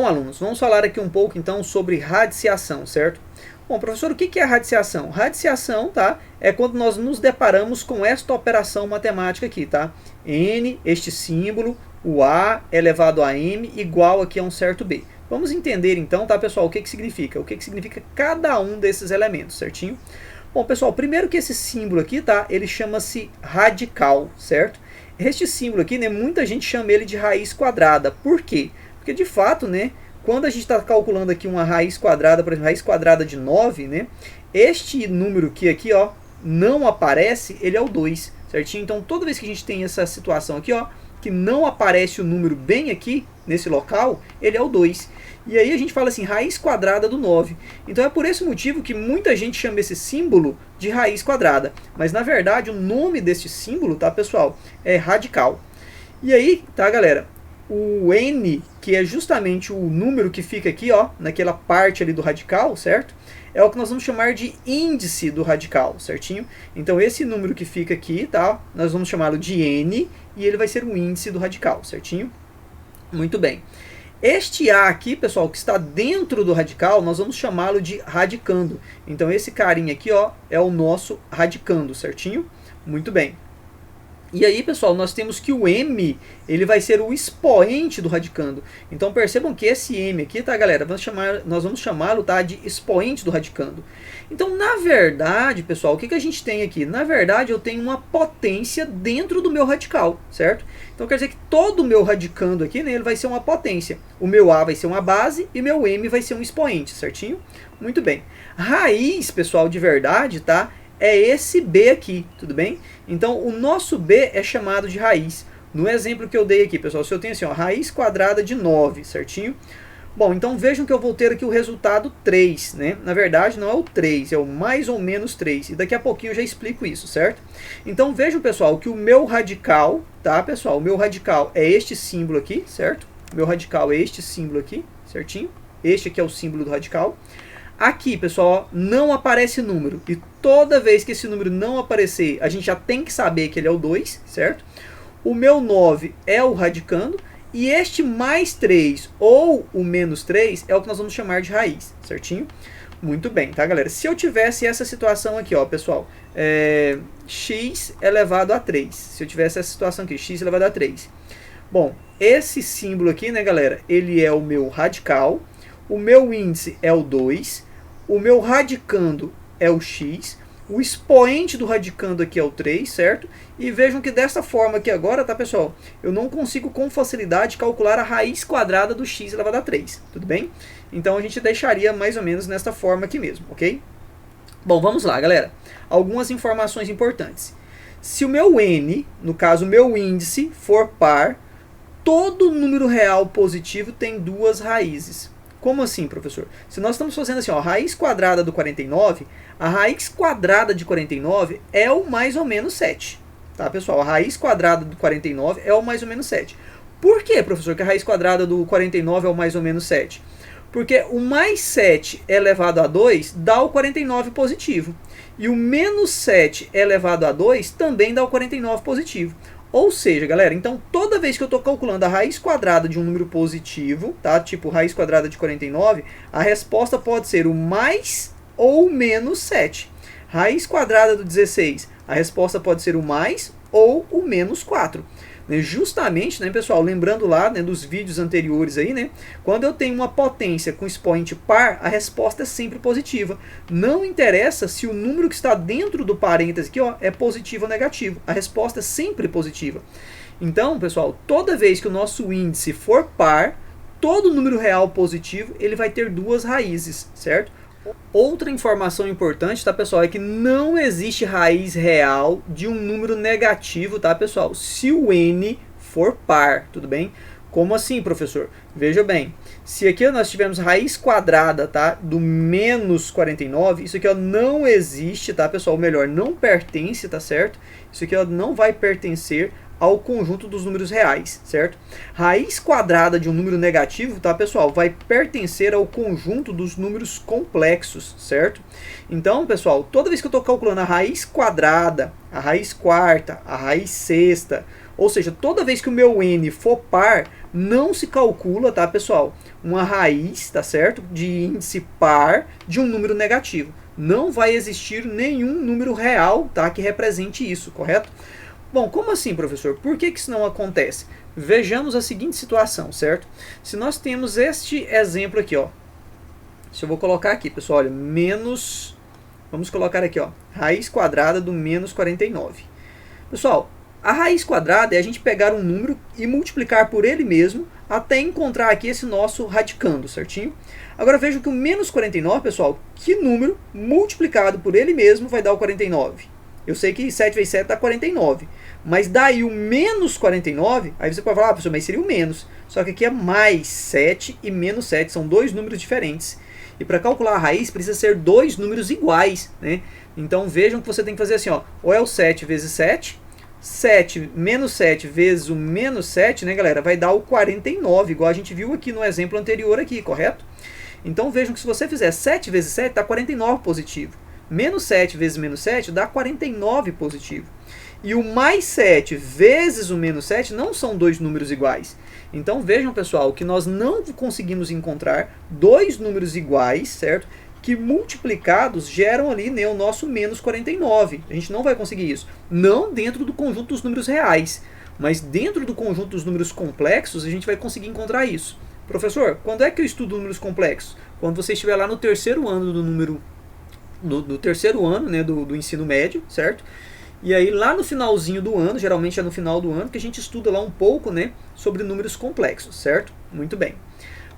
Bom, alunos, vamos falar aqui um pouco então sobre radiciação, certo? Bom, professor, o que é radiciação? Radiciação, tá? É quando nós nos deparamos com esta operação matemática aqui, tá? N, este símbolo, o A elevado a M igual aqui a um certo B. Vamos entender então, tá, pessoal, o que significa? O que significa cada um desses elementos, certinho? Bom, pessoal, primeiro que esse símbolo aqui, tá? Ele chama-se radical, certo? Este símbolo aqui, né, muita gente chama ele de raiz quadrada. Por quê? Porque de fato, né, quando a gente está calculando aqui uma raiz quadrada, por exemplo, raiz quadrada de 9, né, este número que aqui, ó, não aparece, ele é o 2, certinho? Então, toda vez que a gente tem essa situação aqui, ó, que não aparece o número bem aqui, nesse local, ele é o 2. E aí a gente fala assim, raiz quadrada do 9. Então é por esse motivo que muita gente chama esse símbolo de raiz quadrada. Mas na verdade o nome desse símbolo, tá, pessoal, é radical. E aí, tá, galera, o N, que é justamente o número que fica aqui, ó, naquela parte ali do radical, certo? É o que nós vamos chamar de índice do radical, certinho? Então esse número que fica aqui, tá, nós vamos chamá-lo de N e ele vai ser o índice do radical, certinho? Muito bem. Este A aqui, pessoal, que está dentro do radical, nós vamos chamá-lo de radicando. Então esse carinha aqui, ó, é o nosso radicando, certinho? Muito bem. E aí, pessoal, nós temos que o M, ele vai ser o expoente do radicando. Então percebam que esse M aqui, tá, galera, nós vamos chamá-lo, tá, de expoente do radicando. Então, na verdade, pessoal, o que a gente tem aqui? Na verdade, eu tenho uma potência dentro do meu radical, certo? Então quer dizer que todo o meu radicando aqui, né, ele vai ser uma potência. O meu A vai ser uma base e meu M vai ser um expoente, certinho? Muito bem. Raiz, pessoal, de verdade, tá? É esse B aqui, tudo bem? Então, o nosso B é chamado de raiz. No exemplo que eu dei aqui, pessoal, se eu tenho assim, ó, raiz quadrada de 9, certinho? Bom, então vejam que eu vou ter aqui o resultado 3, né? Na verdade, não é o 3, é o mais ou menos 3. E daqui a pouquinho eu já explico isso, certo? Então, vejam, pessoal, que o meu radical, tá, pessoal? O meu radical é este símbolo aqui, certo? O meu radical é este símbolo aqui, certinho? Este aqui é o símbolo do radical. Aqui, pessoal, não aparece número. E toda vez que esse número não aparecer, a gente já tem que saber que ele é o 2, certo? O meu 9 é o radicando. E este mais 3 ou o menos 3 é o que nós vamos chamar de raiz, certinho? Muito bem, tá, galera? Se eu tivesse essa situação aqui, ó, pessoal, x elevado a 3. Se eu tivesse essa situação aqui, x elevado a 3. Bom, esse símbolo aqui, né, galera, ele é o meu radical. O meu índice é o 2, o meu radicando é o x, o expoente do radicando aqui é o 3, certo? E vejam que dessa forma aqui agora, tá, pessoal? Eu não consigo com facilidade calcular a raiz quadrada do x elevado a 3, tudo bem? Então a gente deixaria mais ou menos nesta forma aqui mesmo, ok? Bom, vamos lá, galera. Algumas informações importantes. Se o meu n, no caso o meu índice, for par, todo número real positivo tem duas raízes. Como assim, professor? Se nós estamos fazendo assim, ó, raiz quadrada do 49, a raiz quadrada de 49 é o mais ou menos 7. Tá, pessoal? A raiz quadrada do 49 é o mais ou menos 7. Por que, professor, que a raiz quadrada do 49 é o mais ou menos 7? Porque o mais 7 elevado a 2 dá o 49 positivo. E o menos 7 elevado a 2 também dá o 49 positivo. Ou seja, galera, então toda vez que eu estou calculando a raiz quadrada de um número positivo, tá? Tipo raiz quadrada de 49, a resposta pode ser o mais ou menos 7. Raiz quadrada do 16, a resposta pode ser o mais ou o menos 4. Justamente, né, pessoal, lembrando lá, né, dos vídeos anteriores aí, né, quando eu tenho uma potência com expoente par, a resposta é sempre positiva. Não interessa se o número que está dentro do parêntese aqui, ó, é positivo ou negativo. A resposta é sempre positiva. Então, pessoal, toda vez que o nosso índice for par, todo número real positivo, ele vai ter duas raízes, certo? Outra informação importante, tá, pessoal, é que não existe raiz real de um número negativo, tá, pessoal? Se o n for par, tudo bem? Como assim, professor? Veja bem, se aqui nós tivermos raiz quadrada, tá, do menos 49, isso aqui, ó, não existe, tá, pessoal? Ou melhor, não pertence, tá certo? Isso aqui, ó, não vai pertencer ao conjunto dos números reais, certo? Raiz quadrada de um número negativo, tá, pessoal, vai pertencer ao conjunto dos números complexos, certo? Então, pessoal, toda vez que eu estou calculando a raiz quadrada, a raiz quarta, a raiz sexta, ou seja, toda vez que o meu n for par, não se calcula, tá, pessoal, uma raiz, tá certo, de índice par de um número negativo. Não vai existir nenhum número real, tá, que represente isso, correto? Bom, como assim, professor? Por que isso não acontece? Vejamos a seguinte situação, certo? Se nós temos este exemplo aqui, ó. Se eu vou colocar aqui, pessoal, olha, menos... Vamos colocar aqui, ó, raiz quadrada do menos 49. Pessoal, a raiz quadrada é a gente pegar um número e multiplicar por ele mesmo até encontrar aqui esse nosso radicando, certinho? Agora vejam que o menos 49, pessoal, que número multiplicado por ele mesmo vai dar o 49? Eu sei que 7 vezes 7 dá 49. Mas daí o menos 49, aí você pode falar, professor, mas seria o menos. Só que aqui é mais 7 e menos 7, são dois números diferentes. E para calcular a raiz precisa ser dois números iguais, né? Então vejam que você tem que fazer assim, ó, ou é o 7 vezes 7, 7 menos 7 vezes o menos 7, né, galera, vai dar o 49, igual a gente viu aqui no exemplo anterior aqui, correto? Então vejam que se você fizer 7 vezes 7, dá 49 positivo. Menos 7 vezes menos 7 dá 49 positivo. E o mais 7 vezes o menos 7 não são dois números iguais. Então vejam, pessoal, que nós não conseguimos encontrar dois números iguais, certo? Que multiplicados geram ali, né, o nosso menos 49. A gente não vai conseguir isso. Não dentro do conjunto dos números reais, mas dentro do conjunto dos números complexos a gente vai conseguir encontrar isso. Professor, quando é que eu estudo números complexos? Quando você estiver lá no terceiro ano do número... Do terceiro ano, né, do ensino médio, certo? E aí lá no finalzinho do ano, geralmente é no final do ano, que a gente estuda lá um pouco, né, sobre números complexos, certo? Muito bem.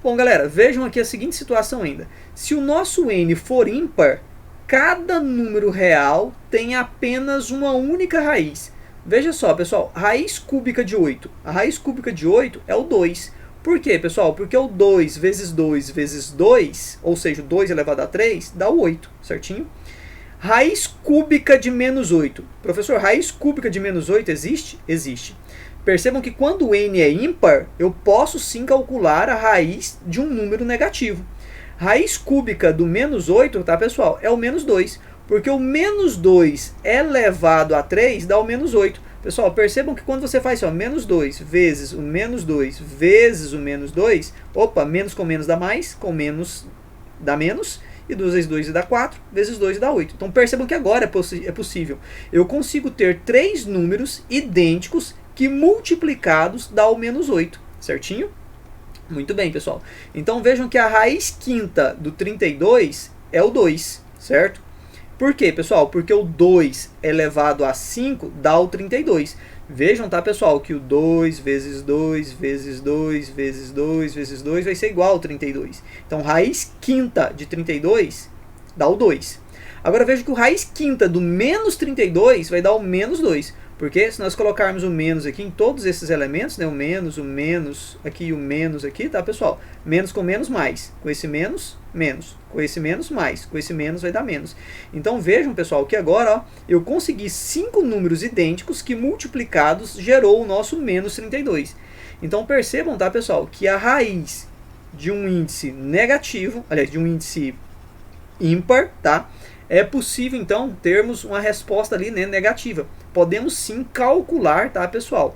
Bom, galera, vejam aqui a seguinte situação ainda. Se o nosso n for ímpar, cada número real tem apenas uma única raiz. Veja só, pessoal, raiz cúbica de 8. A raiz cúbica de 8 é o 2. Por quê, pessoal? Porque o 2 vezes 2 vezes 2, ou seja, o 2 elevado a 3, dá o 8, certinho? Raiz cúbica de menos 8. Professor, raiz cúbica de menos 8 existe? Existe. Percebam que quando o n é ímpar, eu posso sim calcular a raiz de um número negativo. Raiz cúbica do menos 8, tá, pessoal? É o menos 2. Porque o menos 2 elevado a 3 dá o menos 8. Pessoal, percebam que quando você faz, ó, menos 2 vezes o menos 2 vezes o menos 2, opa, menos com menos dá mais, com menos dá menos, e 2 vezes 2 dá 4, vezes 2 dá 8. Então percebam que agora é possível. Eu consigo ter três números idênticos que multiplicados dá o menos 8, certinho? Muito bem, pessoal. Então vejam que a raiz quinta do 32 é o 2, certo? Por quê, pessoal? Porque o 2 elevado a 5 dá o 32. Vejam, tá, pessoal, que o 2 vezes 2 vezes 2 vezes 2 vezes 2 vai ser igual ao 32. Então, raiz quinta de 32 dá o 2. Agora, veja que o raiz quinta do menos 32 vai dar o menos 2. Porque se nós colocarmos o menos aqui em todos esses elementos, né, o menos aqui e o menos aqui, tá, pessoal? Menos com menos, mais. Com esse menos, menos. Com esse menos, mais. Com esse menos vai dar menos. Então vejam, pessoal, que agora, ó, eu consegui 5 números idênticos que multiplicados gerou o nosso menos 32. Então percebam, tá, pessoal, que a raiz de um índice negativo, aliás, de um índice ímpar, tá? É possível, então, termos uma resposta ali, né, negativa. Podemos sim calcular, tá, pessoal?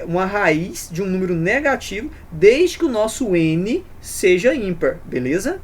Uma raiz de um número negativo, desde que o nosso n seja ímpar, beleza?